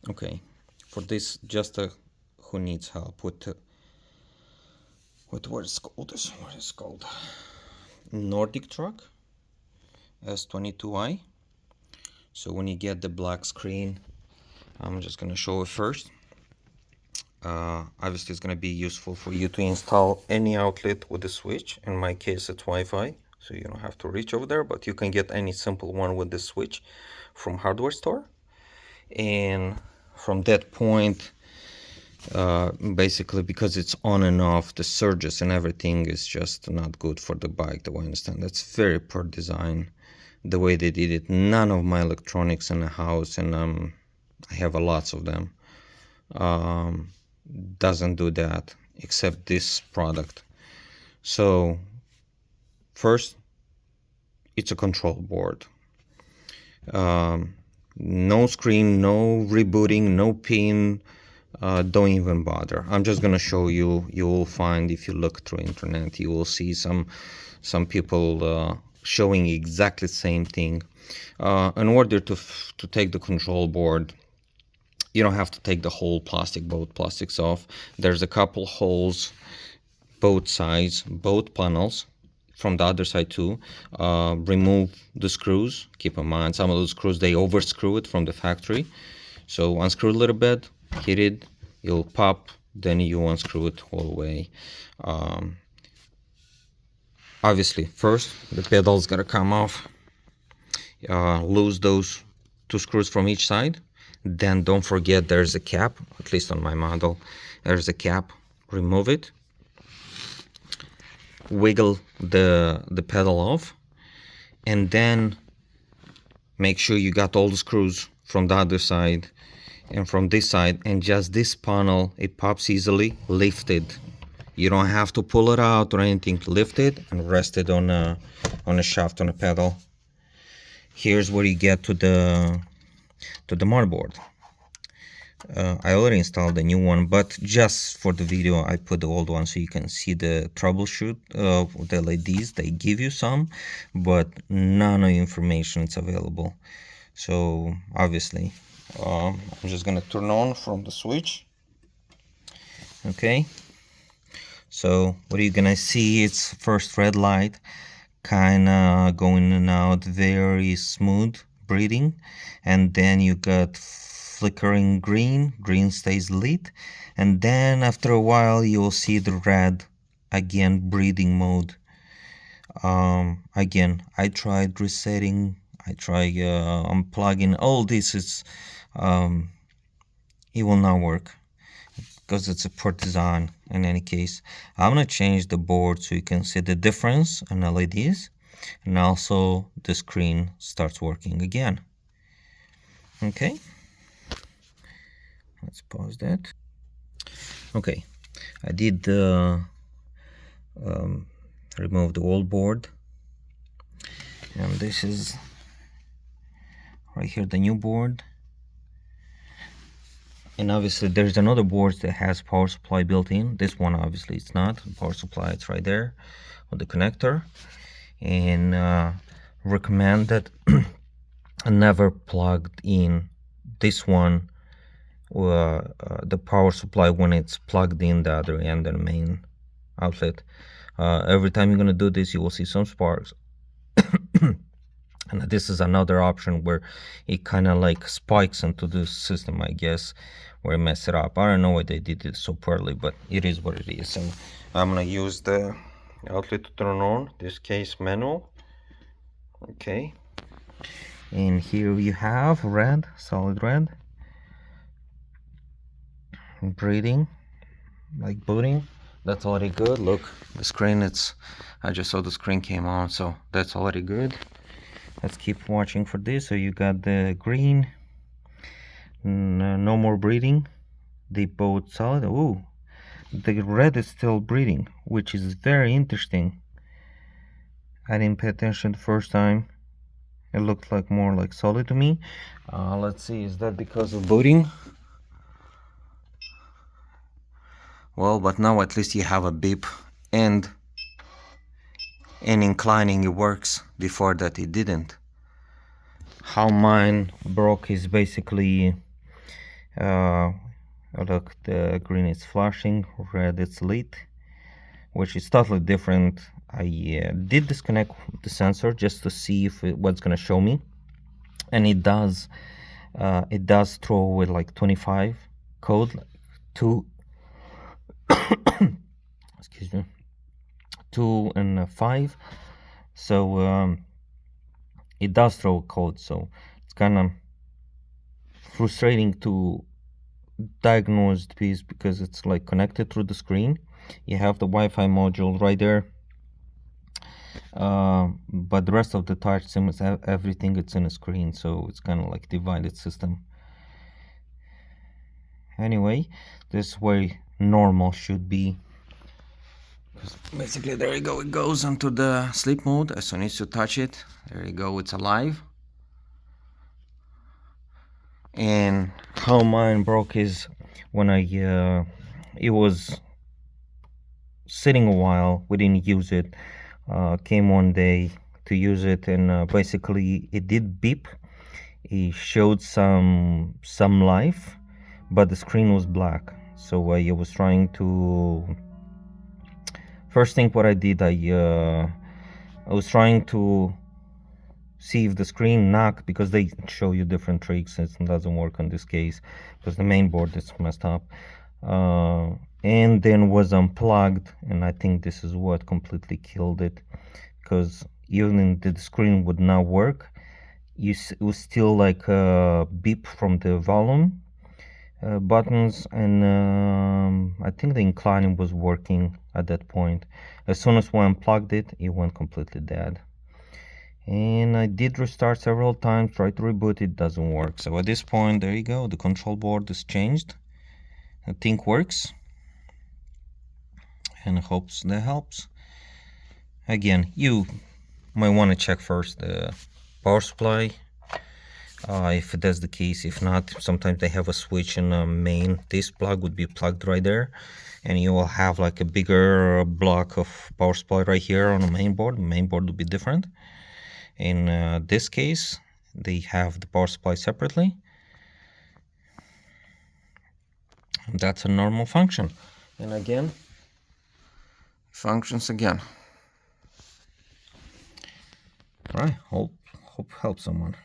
Okay, for this, just who needs help with what is called this? What is called Nordictrack s22i. So when you get the black screen, I'm just gonna show it first. Obviously, it's gonna be useful for you to install any outlet with a switch. In my case, it's Wi-Fi, so you don't have to reach over there. But you can get any simple one with the switch from hardware store. And from that point, basically because it's on and off, the surges and everything is just not good for the bike, the way I understand. That's very poor design, the way they did it. None of my electronics in the house, and I have lots of them, doesn't do that except this product. So first, it's a control board. No screen, no rebooting, no pin. Don't even bother. I'm just gonna show you. You will find, if you look through internet, you will see some people showing exactly the same thing. In order to take the control board, you don't have to take the whole plastic, both plastics off. There's a couple holes, both sides, both panels. From the other side too. Remove the screws. Keep in mind, some of those screws, they overscrew it from the factory. So unscrew a little bit, hit it, it'll pop, then you unscrew it all the way. Obviously, first the pedal's gotta come off. Lose those two screws from each side. Then don't forget there's a cap, at least on my model, there's a cap. Remove it. Wiggle the pedal off, and then make sure you got all the screws from the other side and from this side, and just this panel, it pops easily. Lift it. You don't have to pull it out or anything. Lift it and rest it on a shaft, on a pedal. Here's where you get to the motherboard. I already installed the new one, but just for the video I put the old one so you can see the troubleshoot of the LEDs. They give you some, but none of the information is available. So obviously I'm just gonna turn on from the switch. Okay, so what are you gonna see? It's first red light, kinda going in and out, very smooth breathing, and then you got flickering green. Green stays lit, and then after a while you'll see the red again, breathing mode. Again, I tried resetting, I tried unplugging. All this is it will not work because it's a poor design. In any case, I'm gonna change the board so you can see the difference in LEDs, and also the screen starts working again. Okay, let's pause that. Okay, I did remove the old board, and this is right here the new board. And obviously there's another board that has power supply built in. This one obviously it's not. Power supply, it's right there with the connector. And recommend that never plugged in this one, the power supply, when it's plugged in the other end, the main outlet. Every time you're gonna do this, you will see some sparks. And this is another option where it kind of like spikes into the system, I guess, where it messed it up. I don't know why they did it so poorly, but it is what it is. And I'm gonna use the outlet to turn on, this case manual. Okay, and here you have red, solid red, breathing, like booting. That's already good. Look, the screen, I just saw the screen came on, so that's already good. Let's keep watching for this. So you got the green, no more breathing. They both solid. Ooh, the red is still breathing, which is very interesting. I didn't pay attention the first time. It looked like more like solid to me. Let's see, is that because of booting? Well, but now at least you have a beep, and inclining it works. Before that it didn't. How mine broke is basically Look, the green is flashing, red it's lit, which is totally different. I did disconnect the sensor just to see if what's gonna show me, and it does throw with like 25 code, like 2 excuse me, 2 and 5. So it does throw code, so it's kind of frustrating to diagnose the piece because it's like connected through the screen. You have the Wi-Fi module right there, but the rest of the touch sims, everything it's in a screen, so it's kind of like divided system. Anyway, this is where normal should be. Basically, there you go, it goes into the sleep mode. As soon as you touch it, there you go, it's alive. And how mine broke is when it was sitting a while, we didn't use it, came one day to use it, and basically it did beep. It showed some life, but the screen was black. So I was trying to, first thing what I did, I was trying to see if the screen knocked, because they show you different tricks. It doesn't work on this case because the main board is messed up, and then was unplugged, and I think this is what completely killed it, because even the screen would not work. It was still like a beep from the volume buttons, and I think the inclining was working at that point. As soon as we unplugged it, it went completely dead. And I did restart several times, try to reboot, it doesn't work. So at this point, there you go, the control board is changed. I think works, and I hope that helps. Again, you might want to check first the power supply, if that's the case. If not, sometimes they have a switch in the main. This plug would be plugged right there, and you will have like a bigger block of power supply right here on the main board. The main board would be different. In this case, they have the power supply separately. That's a normal function, and again, functions again. All right, hope helps someone.